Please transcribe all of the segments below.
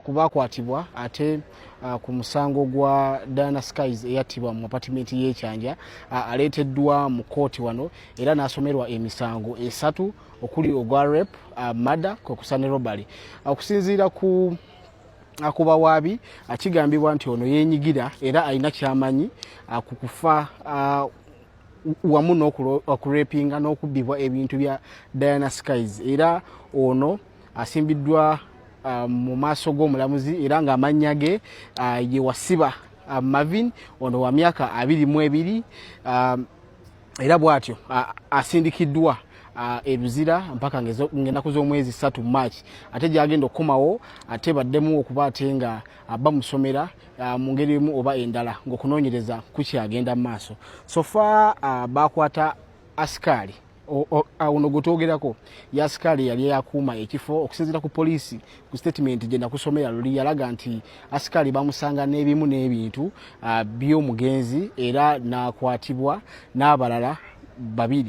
kubakwatibwa ate ku musango gwa Diana Skies eyattibwa mu apartment y'Ekyanja aleeteddwa mu kooti wano era n'asomerwa emisango esatu okuli ogwa rape, murder kwekusa ne robbery. Okusinziira ku akubawaabi akigambibwa nti ono yeenyigira era alina kyamanyi ku kufa wamu n'okurepinga n'okubbibwa ebintu bya Diana Skies era ono asimbiddwa mu maaso g'omulamuzi era ng'amannya ge ye Wasiba Marvin ono wa myaka 22 era bw'atyo asindikiddwa eruzira mpaka ng'ennaku z'omwezi 3 March ate gy'agenda okukomawo ate baddemu okuba ate nga bamusomera mu ngeri emu oba endala ng'okunoonyereza kukyagenda mu maaso. So far bakwata asikali ono gutoogerako ya asikali yali yakuuma ekifo okusinziira ku poliisi ku statement gye nakusomera luli yalaga nti asikali bamusanga n'ebimu n'ebintu by'omugenzi era n'akwatibwa n'abalala 2.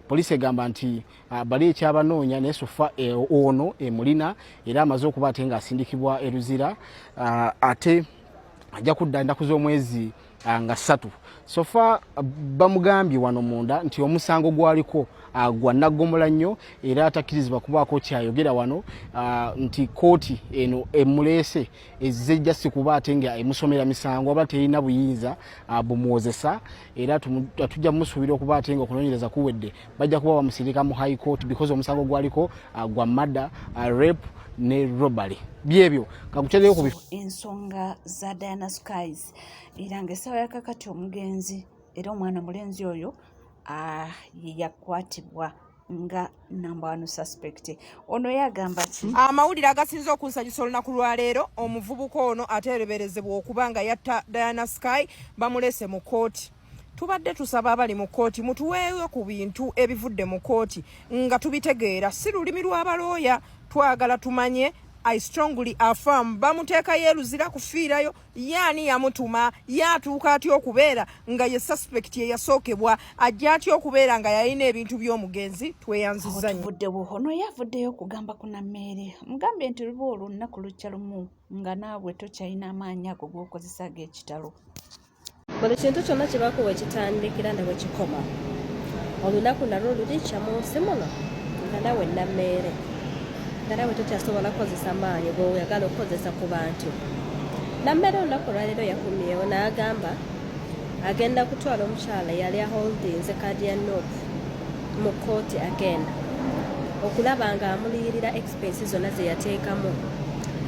Poliisi egamba nti bali ekyabanoonya naye sofa ono emulina era amaze okuba ate ng'asindikibwa eruzira ate ajja kudda ennaku z'omwezi nga 3. Sofa bamugambye wano munda nti omusango gwaliko gwa naggomola nnyo era atakkirizibwa kubaako kyayogera wano nti kooti eno emuleese ezijja si kuba ate nga emusomera misango oba terina buyinza bumuwozesa era tujja musuubira okuba ate nga okunoonyereza kuwedde bajja kuba bamusirika mu high court because omusango gwaliko gwa murder, rape ne robbery. Byebyo kakutereyo ku ensonga za Diana Skies era ng'essaawa yakakati omugenzi era omwana mulenzi oyo yakwatibwa nga number 1 suspect. Ono yagamba ki? Amawulire agasinze okunsanyusa olunaku lwa leero omuvubuka ono ateeberezebwa okuba nga yatta Diana Sky bamulese mu kooti. Tubadde tusaba abali mu kooti mutuweeyo ku bintu ebivudde mu kooti nga tubitegeera si lulimi lw'abalooya twagala tumanye. I strongly affirm bamuteeka yeruzira kufiirayo yaani yamutuma yatuuka atya okubeera nga ye suspect ye yasookebwa ajja atya okubeera nga yalina ebintu by'omugenzi tweyanziza nnyo. Tuvuddewo ono yavuddeyo okugamba ku Nammeere mugambye nti luba olunaku lukya lumu nga naawe tokyalina amaanyi ago g'okozesa ag'ekitalo. Buli kintu kyonna kye bakuwa ekitandikira ne bwe kikoma olunaku nalwo luli kya mu nsi muno nga nawe Nammeere nawe tokyasobola kukozesa maanyi g'oyagala okukozesa ku bantu. Nammeere olunaku lwaleero yakumyewo n'agamba agenda kutwala omukyala yali aholdinze kaadi ya North mu kooti agenda okulaba nga amuliyirira expense zonna ze yateekamu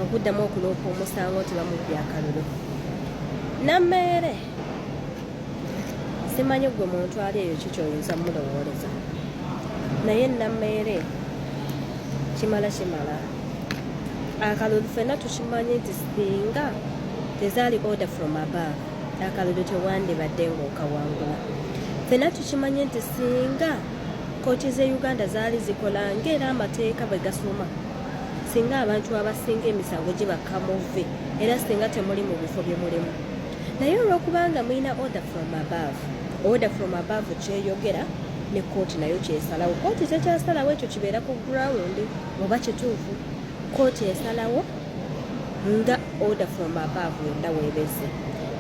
okuddamu okuloopa omusango nti bamubbye akalulu. Nammeere simanyi gwe muntu ali eyo kikyoyinza mulowooleza naye Nammeere kimala akalulu ffenna tukimanyi nti singa tezaali order from above akalulu tewandibadde ng'okawangula. Ffenna tukimanyi nti singa kooti z'e Uganda zaali zikola ng'era amateeka bwe gasoma singa abantu abasinga emisango gibakka muve era singa temuli mu bifo bye mulimu naye olw'okubanga mulina order from above kyeyogera ne kooti nayo kyesalawo. Kooti tekyasalawo ekyo kibeera ku ground oba kituufu. Kooti esalawo nga order from above yonna weebeze.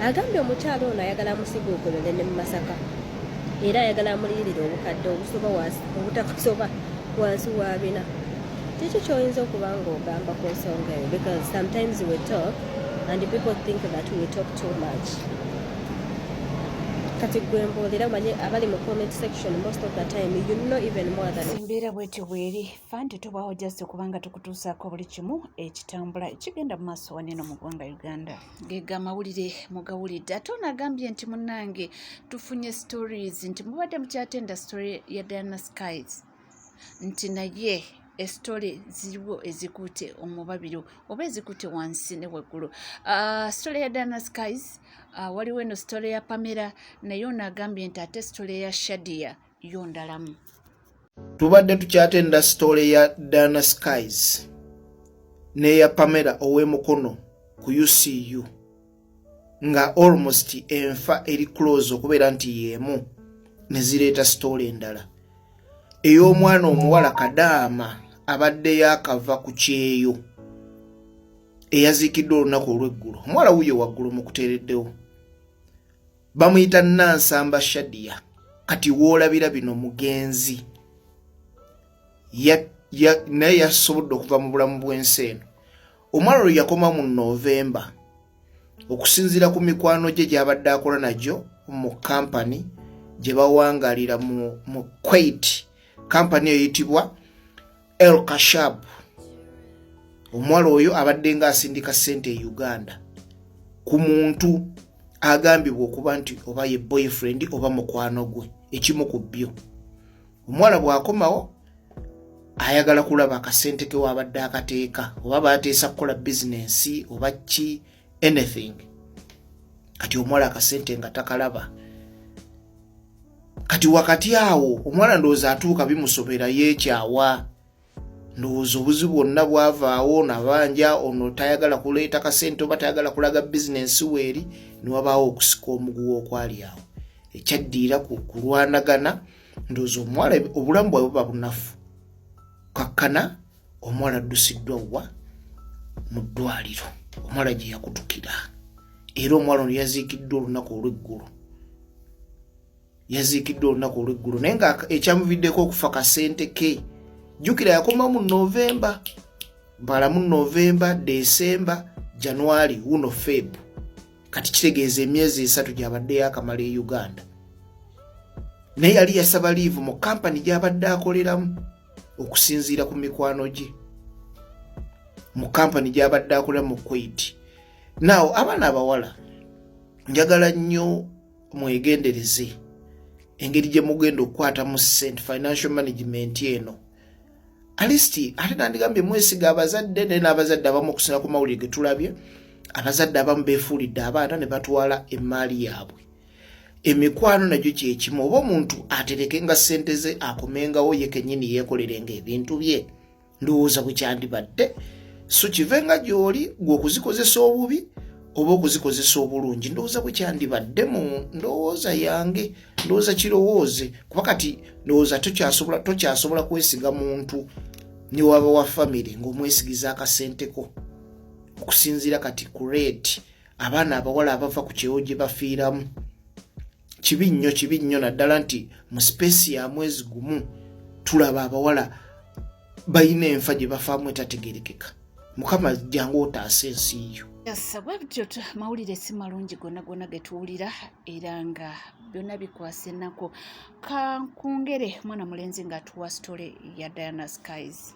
Agambye omukyala ono ayagala amusiguukulule ne mu Masaka era ayagala amuliyirira obukadde obutakasoba wansi wa 4. Kiki ky'oyinza okuba ng'ogamba ku nsonga eyo because sometimes we talk and people think that we talk too much. Kati gwe mbuulira manye abali mu comment section most of the time you know even more than embeera bwetyo bweri fanti tubaawo just kubanga tukutuusaako buli kimu ekitambula ekigenda mu maaso waneno mu ggwanga Uganda. Geega amawulire mugawulidde ate ono agambye nti munnange tufunye stories nti mubadde mukyatenda story ya Diana Skies nti naye story ziriwo ezikutte omubabiro oba ezikutte wansi ne waggulu. Story ya Diana Skies waliwo eno story ya Pamela naye ono agambye nti ate story ya Shadia yo ndalamu. Tubadde tukyatenda story ya Diana Skies neya Pamela ow'emukono ku UCU nga almost enfa eri close okubeera nti yemu ne zireeta story endala ey'omwana omuwala Kadaama abadde yakava ku kyeyo eyaziikiddwa olunaku olw'eggulu omuwala wuyo waggulu mu kuteereddewo bamuyita Nansamba Shadia kati woolabira bino mugenzi naye yasobodde okuva mu bulamu bw'ensi eno omwala oyo yakoma mu Novemba okusinziira ku mikwano gye gy'abadde akola nagyo mu kampani gye bawangalira mu Kuwait kampani eyitibwa El Kashab omwala oyo abadde ng'asindika ssente e Uganda ku muntu agambibwa okuba nti oba ye boyfriend oba mukwano gwe ekimu ku byo omwala bw'akomawo ayagala kulaba akasente ke wabadde akateeka oba baateesa kukola bizinensi oba ki anything kati omwala akasente nga takalaba kati wakati awo omwala ndowooza atuuka bimusobera yeekyawa ndowooza obuzibu bwonna bwavaawo nabanja ono tayagala kuleeta kasente oba tayagala kulaga bizinensi weeri niwabaawo okusika omuguwa okwali awo ekyaddiira ku kulwanagana ndowooza omwala obulamu bwawe buba bunafu kakkana omwala addusiddwa wa mu ddwaliro omwala gye yakutukira era omwala ono yaziikiddwa olunaku olw'eggulu naye nga ekyamuviddeko okufa kasente ke jjukira yakoma mu Novemba mbala mu Novemba Desemba January uno Feb kati kitegeeza emyezi 3 gy'abadde yakamala e Uganda naye yali yasaba liivu mu kampani gy'abadde akoleramu okusinziira ku mikwano gye mu kampani gy'abadde akolera mu Kuwait. Now abaana abawala njagala nnyo mwegendereze engeri gye mugenda okukwata mu financial management eno alisti ate nandigambye mwesiga abazadde ne n'abazadde abamu okusinga ku mawulire ge tulabye abazadde abamu beefuulidde abaana ne batwala emmaali yaabwe emikwano nagyo kyekimu oba omuntu atereke nga ssente ze akomengawo ye kennyini yeekolerenga ebintu bye ndowooza bukyandibadde so kive nga gy'oli gwe okuzikozesa obubi oba okuzikozesa obulungi ndowooza bukyandibadde mu ndowooza yange ndowooza kirowooze kuba kati ndowooza tokyasobola kwesiga muntu ne waba wa famire ng'omwesigiza akasenteko okusinziira kati ku rate abaana abawala abava ku kyewo gye bafiiramu kibi nnyo naddala nti mu space ya mwezi gumu tulaba abawala balina enfa gye bafaamu etategerekeka mukama jangu otaasa ensi yo. Bwe bityo mawulire si malungi gonna getuwulira era nga byonna bikwasa ennaku kankungere mwana mulenzi ng'atuwa sitole ya Diana Skies.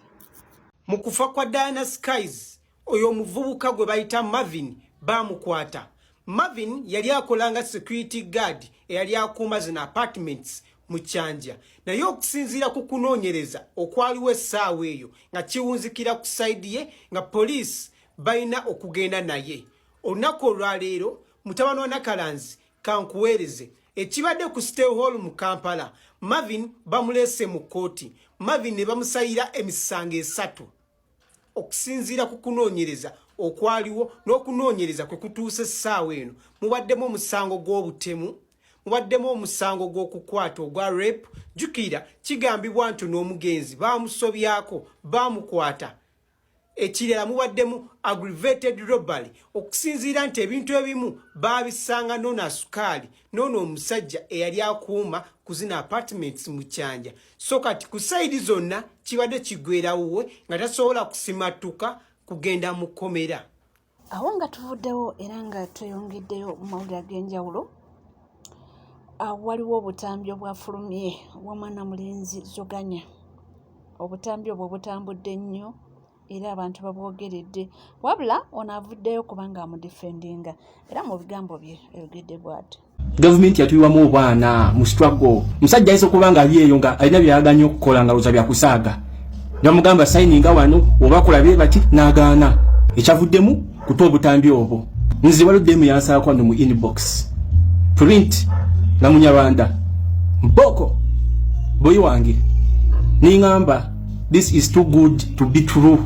Mu kufa kwa Diana Skies oyo omuvubuka gwe bayita Marvin bamukwata. Marvin yali akolanga security guard eyali akuuma zino apartments mu Kyanja naye okusinziira ku kunoonyereza okwaliwo essaawa eyo nga kiwunzikira ku sayidi ye nga poliisi balina okugenda naye. Olunaku olwaleero mutabani wa Nakalanzi kankuweereze ekibadde ku Stay Hall mu Kampala Marvin bamuleese mu kkooti. Marvin ne bamusayira emisango 3 okusinziira ku kunoonyereza okwaliwo n'okunoonyereza kwe kutuuse essaawa eno mubaddemu omusango gw'obutemu mubaddemu omusango gw'okukwata ogwa rape. Jukira kigambibwa nti n'omugenzi bamusobyako bamukwata. Ekirala mubaddemu aggravated robbery okusinziira nti ebintu ebimu babisanga n'ono asukaali n'ono omusajja eyali akuuma ku zino apartments mu Kyanja. So kati ku sayidi zonna kibadde kigwerawowe nga tasobola kusimatuka kugenda mu kkomera. Awo nga tuvuddewo era nga tweyongeddeyo mu mawulire ag'enjawulo waliwo obutambi obwafulumye w'omwana mulenzi Zoganya. Obutambi obwo butambudde nnyo era abantu babwogeredde wabula ono avuddeyo kubanga amudifendinga era mu bigambo bye yogedde bw'ati. Gavumenti yatuyiwamu obwana mu struggle. Musajja ayinza okuba nga ali eyo nga alina byayaganya okukola nga looza byakusaaga bamugamba sayininga wano oba kulabe bati n'agaana ekyavuddemu kuta obutambi obwo. Nze waludde yansaalako wano mu inbox print na Munyarwanda mboko boyi wange niŋŋamba this is too good to be true.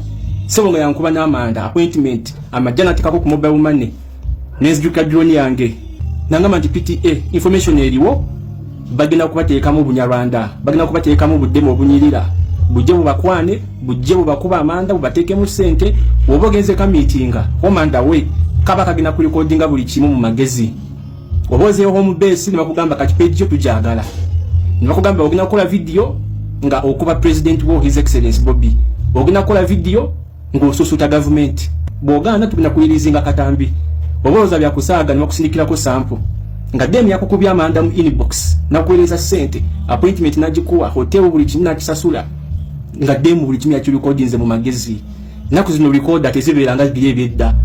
Sebo nga yankuba n'amanda appointment amajja natekako ku mobile money nezijukira drone yange nangamba nti PTA information eriwo bagenda kubateekamu Bunyarwanda bagenda kubateekamu buddemu obunyirira bujje bubakwane bujje bubakuba amanda bubateekemu ssente oba ogenze ka meetinga omanda we kaba kagina ku recordinga buli kimu mu magezi oba ozeeyo home base ne bakugamba kati page yo tujagala ne bakugamba ogina kukola video nga okuba president wo his excellence Bobby ogina kukola video nga osusuta government bw'ogaana tugina kuyirizinga katambi oba oza bya kusaaga ne bakusindikirako sample nga demu yakukubya amanda mu inbox nakuweereza ssente appointment nagikuwa hotel buli kimu nakisasula nga demu buli kimu yakirekodinze mu magezi naku zino recorda tezibeera nga biri ebyedda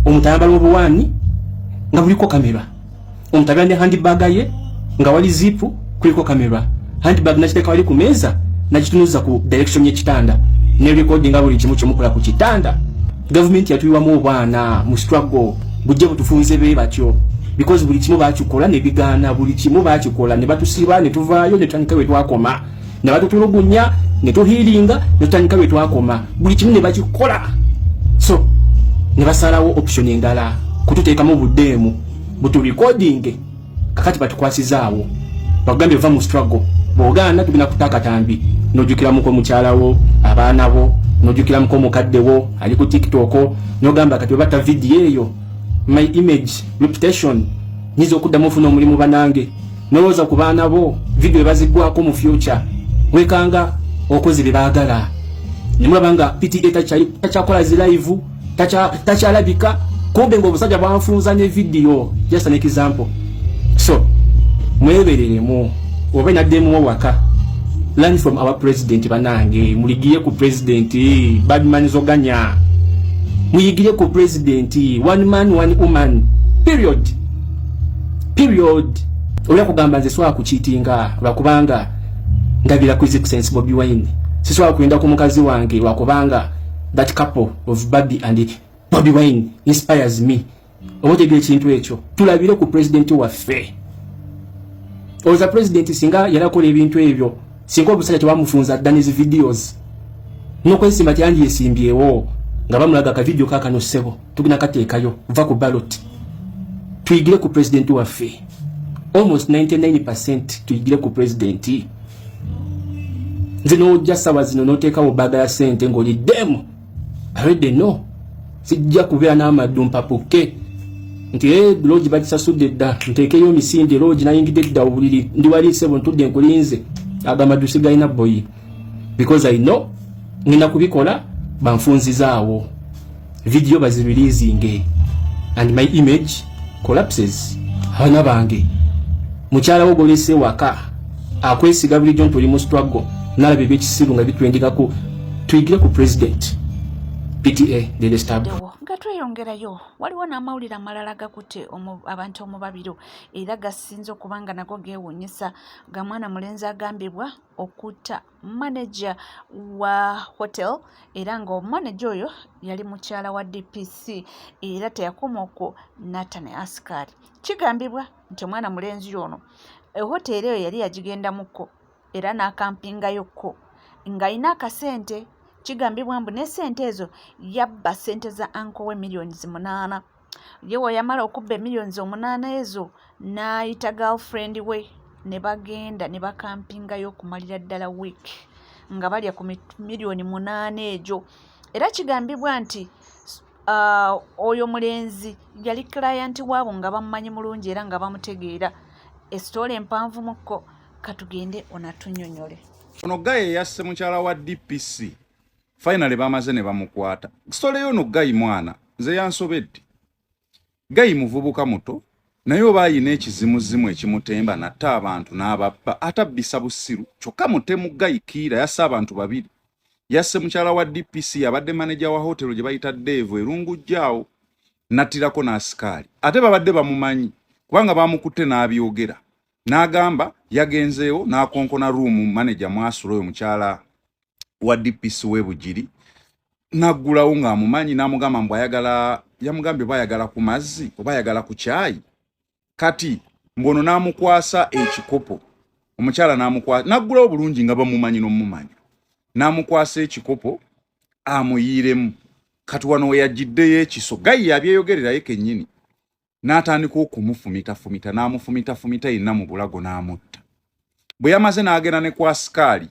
omutayambala obuwaani nga buliko kamera omutabya ne handbag ye nga wali zipu kuliko kamera handbag nakiteeka wali ku meeza nakitunuza ku direction y'ekitanda ne recording buli kimu kyemukola ku kitanda government yatuyiwamu obwana mu struggle bujje butufunze be batyo because buli kimu bakikola ne bigaana buli kimu bakikola ne batusiba ne tuvaayo ne tutandika we twakoma ne batutulugunya ne tuhiringa ne tutandika we twakoma buli kimu ne bakikola so ne basalawo option endala kututeekamu budeemu butu recording kakati batukwasizaawo bagambye va mu struggle bw'ogaana tugina kutaka tambi n'ojjukiramuko mukyalawo abaana bo n'ojjukiramuko mukadde wo ali ku TikTok n'ogamba kati obata video eyo my image reputation nizo okuddamu ofuna omulimu banange nolowooza ku baana bo video ebazigwako mu future wekanga okozi bye baagala ne mulaba nga PTA takyakola zi live takyalabika kumbe ng'obusajja bwanfunza ne video just an example so mwebereremu oba naddemu waka learn from our president banange muligiye ku president badmanizoganya muyigire ku president one man one woman period olya kugamba nze swala kukiitinga lwakubanga ndabira ku His Bobi Wine siswala kuyenda ku mukazi wange lwakubanga that couple of Bobby and Bobi Wine inspires me owotegera ekintu ekyo tulabire ku president waffe oza president singa yalakola ebintu ebyo singa obusajja tebamufunza dda nezi videos n'okwesimba tyandi yesimbyewo nga bamulaga ka video kakano ssebo tugina kateekayo va ku ballot tuyigire ku president waffe almost 99% tuyigire ku president nze n'ojja ssawa zino n'oteekawo bbaga ya ssente ng'oliddemu already no sijja kubeera n'amaddu mpapuke nti loogi bagisasudde dda nteekeyo misinde loogi nayingidde dda obuliri ndi wali ssebo ntudde nkulinze agamadu sigalina boyi because I know ngenda kubikola banfunzizaawo video bazireleasinge and my image collapses abaana bange mukyala wo golese waka akwesiga bulijjo nti oli mu struggle nalaba ebyekisiru nga bitwendikako tuyigire ku president PTA Daily Star nga tweyongerayo waliwo n'amawulire amalala gakutte abantu omubabiro era gasinze okuba nga nago geewuunyisa ga mwana mulenzi agambibwa okutta manager wa hotel era ng'omanager oyo yali mukyala wa DPC era teyakoma okwo natta ne asikari kigambibwa nti omwana mulenzi ono ehoteri eyo yali yagigendamukko era n'akampingayokko ng'alina akasente kigambibwa mbu ne ssente ezo yabba ssente za anko we miliyoni 8 yewe yamala okubba miliyoni 8 ezo n'ayita girlfriend we ne bagenda ne bakampingayo okumalira ddala week nga balya ku miliyoni 8 ejo era kigambibwa nti oyo mulenzi yali client waabo nga bamumanyi mulungi era nga bamutegeera esitole empanvu mukko katugende onatunyonyole ono gaye yasse mukyala wa DPC finally bamaze ne bamukwata sitole yono gayi mwana nze yansobedde gayi muvubuka muto naye oba ayina ekizimuzimu ekimutemba natta abantu n'ababba atabbisa busiru kyokka mutemu gayi kiira yasse abantu babiri yasse mukyala wa DPC abadde manager wa hotelo gye bayita Devo erungujjaawo nattirako n'asikaali ate babadde bamumanyi kubanga bamukutte n'abyogera n'agamba yagenzeewo n'akonkona room manager Mwasula oyo mukyala wa DPC webujiri naggulawo ng'amumanyi n'amugamba mbu yamugambye bayagala ku mazzi oba ayagala ku caayi kati mbono n'amukwasa ekikopo omukyala n'amukwasa naggulawo bulungi nga bamumanyi n'omumanyi n'amukwasa ekikopo amuyiiremu kati wano we yagiddeyo ekiso gayi yabyeyogererayo kennyini n'atandika okumufumita n'amufumita yenna mu bulago n'amutta bwe yamaze n'agenda ne ku asikaali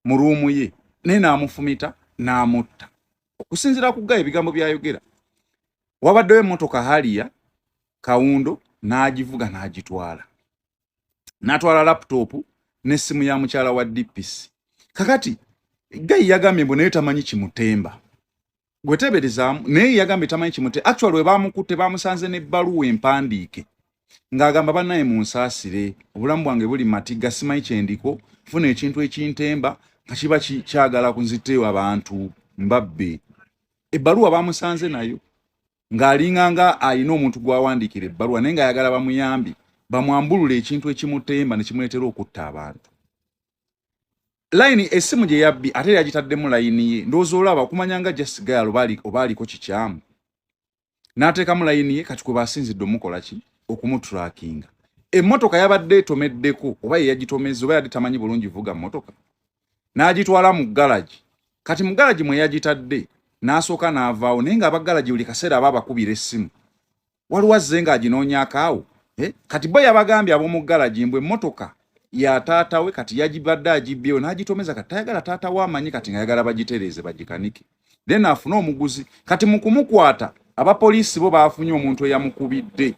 mu ruumu ye naye n'amufumita n'amutta. Okusinziira ku Guy ebigambo byayogera, wabaddewo emmotoka Harrier Kawundo n'agivuga n'agitwala. N'atwala laptop n'essimu ya mukyala wa DPC. Kakati Guy yagambye mbu naye tamanyi kimutemba. Gweteberezaamu naye yagambye tamanyi kimutemba. Actually we baamukutte baamusanze n'ebbaluwa empandiike ng'agamba bannaye munsaasire, obulamu bwange buli matiga, simanyi kyendiko, funa ekintu ekintemba nga kiba kyagala kunziteewo abantu mbabbe. Ebbaluwa baamusanze nayo ng'alinganga ayina omuntu gw'awandiikira ebbaluwa naye ng'ayagala bamuyambi bamwambulule ekintu ekimutemba ne kimuleetera okutta abantu. Line essimu gye yabbi ate yagitaddemu layini ye, ndowooza olaba okumanya nga Just Guy oba aliko kikyamu. N'ateekamu layini ye, kati kwe baasinzidde omukola ki? Okumutrackinga. Emmotoka yabadde etomeddeko oba ye yagitomezza oba yadde tamanyi bulungi vuga mmotoka. N'agitwala mu garage. Kati mu garage mwe yagitadde n'asooka n'avaawo naye ng'abagalaji buli kaseera aba abakubira essimu. Waliwo azze ng'aginoonya akaawo. Kati bo yabagambye ab'omu garage mbu emmotoka ya taata we kati yagibadde agibbyewo n'agitomeza kati tayagala taata we amanyi kati ng'ayagala bagitereeze bagikanike. Then afune omuguzi. Kati mu kumukwata abapoliisi bo baafunye omuntu eyamukubidde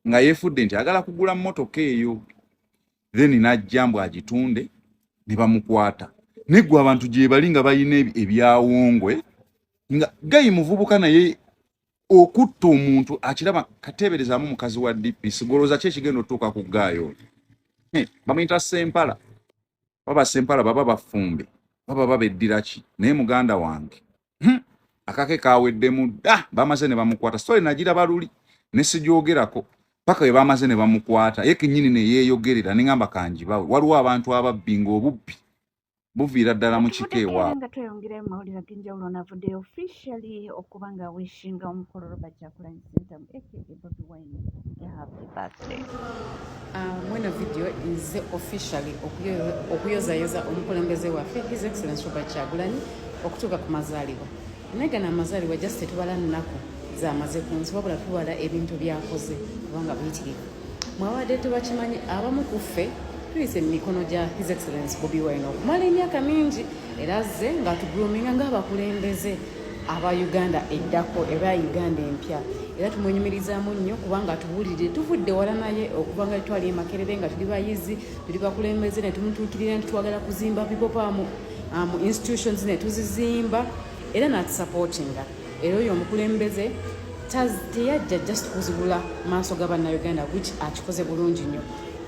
nga yeefudde nti agala kugula mmotoka eyo. Then n'ajja mbu agitunde ne bamukwata. Neggwe abantu gye bali nga bayina ebyawongwe nga Guy muvubuka naye okutta omuntu akiraba kateeberezaamu mukazi wa DPC golooza ki ekigenda otuuka ku Guy oyo. Bamuyita Sempala. Baba Sempala baba bafumbe. Baba babeddira ki naye muganda wange. Akake kaweddemu dda bamaze ne bamukwata. Story nagiraba luli ne sijoogerako paka we bamaze ne bamukwata. Ye kennyini ne yeeyogerera ne ngamba kanjibawe. Waliwo abantu ababbi ng'obubbi buviira ddala mu kika ewaabwe. Nga tweyongerayo mu mawulire ag'enjawulo n'avuddeyo officially okuba nga wishinga omukolo Robert Kyagulanyi Ssentamu aka Bobi Wine happy birthday. Mweno video nze officially okuyozayoza omukulembeze waffe His Excellency Robert Kyagulanyi okutuuka ku mazaalibwa. Naye gano amazaalibwa just tetubala nnaku z'amaze ku nsi wabula tubala ebintu byakoze kubanga biyitirivu. Mwabadde tebakimanyi abamu ku ffe tuyise mikono gya His Excellency Bobi Wine okumala emyaka mingi era azze ng'atuguluminga ng'abakulembeze aba Uganda eddako eba Uganda empya era tumwenyumirizaamu nnyo kubanga atubuulirire tuvudde wala naye okuba nga twali Makerere nga tuli bayizi tuli bakulembeze ne tumutuukirira nti twagala kuzimba pipopa mu institutions ne tuzizimba era n'atusupportinga. Era oyo omukulembeze teyajja just kuzibula maaso g'Abannayuganda which akikoze bulungi nnyo.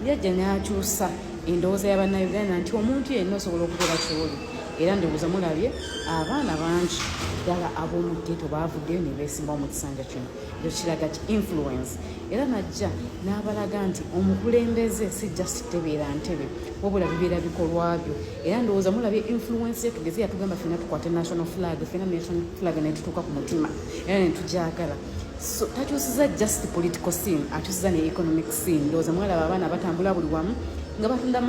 Yajja n'akyusa endowooza y'Abannayuganda nti omuntu yenna osobola okubeera ky'oli. Era ndowooza mulabye abaana bangi ddala ab'omu ghetto baavuddeyo ne beesimbawo mu kisanja kino. Ekyo kiraga ki influence. Era najja n'abalaga nti omukulembeze si just tebeera ntebe wabula bibeera bikolwa byo. Era ndowooza mulabye influence ye tugeze yatugamba ffenna tukwate national flag ffenna national flag ne tutuuka ku mutima era ne tugyagala. So takyusiza just political scene akyusiza ne economic scene. Ndowooza mwalaba abaana batambula buli wamu nga batunda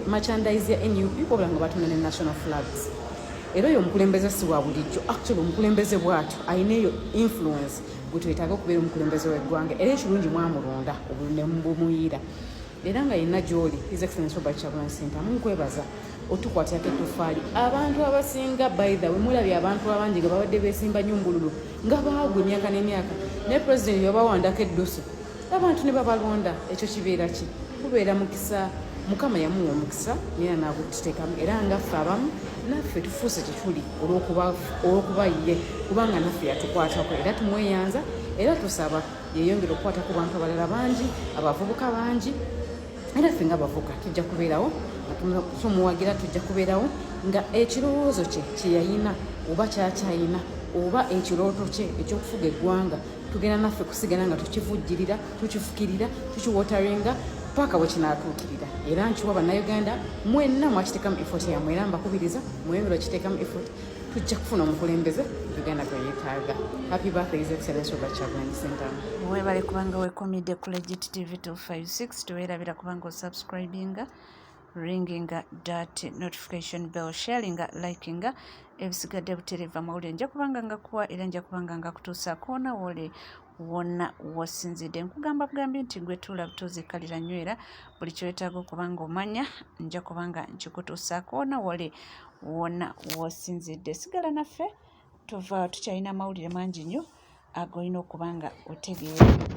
merchandise ya NUP wabula nga batunda ne national flags. Era oyo omukulembeze si wa bulijjo. Actually omukulembeze bw'atyo ayina eyo influence gwe twetaaga okubeera omukulembeze w'eggwanga era ekirungi mwamulonda obulune mubumuyiira. Era nga yenna gy'oli His Excellency Robert Kyagulanyi Ssentamu nkwebaza otukwatako ettofaali. Abantu abasinga by the way mulabye abantu abangi nga babadde beesimba nyumbululu nga baagwa emyaka n'emyaka ne president yabawandako eddusu abantu ne babalonda. Ekyo kibeera ki? Kubeera mukisa. Mukama yamuwa omukisa naye n'agututeekamu era nga ffe abamu naffe tufuuse kye olw'okuba ye kubanga naffe yatukwatako era tumweyanza era tusaba yeeyongera okukwata ku bantu abalala bangi abavubuka bangi era ffe nga bavuka tujja kubeerawo tumuwagira tujja kubeerawo nga ekirowoozo kye yayina oba kyakyayina oba ekirooto kye ekyokufuga eggwanga tugenda naffe kusigala nga tukivujjirira tukifukirira tukiwotaringa paka wekinaatuukirira. Era nkiwa Bannayuganda mwenna mwakiteekamu effort yammwe era mbakubiriza mweyongere okiteekamu effort tujja kufuna omukulembeze Uganda gwe yeetaaga. Happy birthday His Excellency Robert Kyagulanyi Ssentamu. Weebale kubanga weekomidde ku Legit TV 256 tuweerabira kubanga osubscribinga ringinga that notification bell sharinga likinga ebisigadde butereeva amawulire nja kubanga nga kuwa era nja kubanga nga kutuusa koona wole wonna wasinzidde. Nkugamba bugambye nti gwe tuula butuuzikalira nywera buli kyetaaga okubanga omanya nja kubanga nkikutuusaako wona wale wonna w'osinzidde. Sigala naffe tukyalina amawulire mangi nnyo agolina okuba nga otegeera.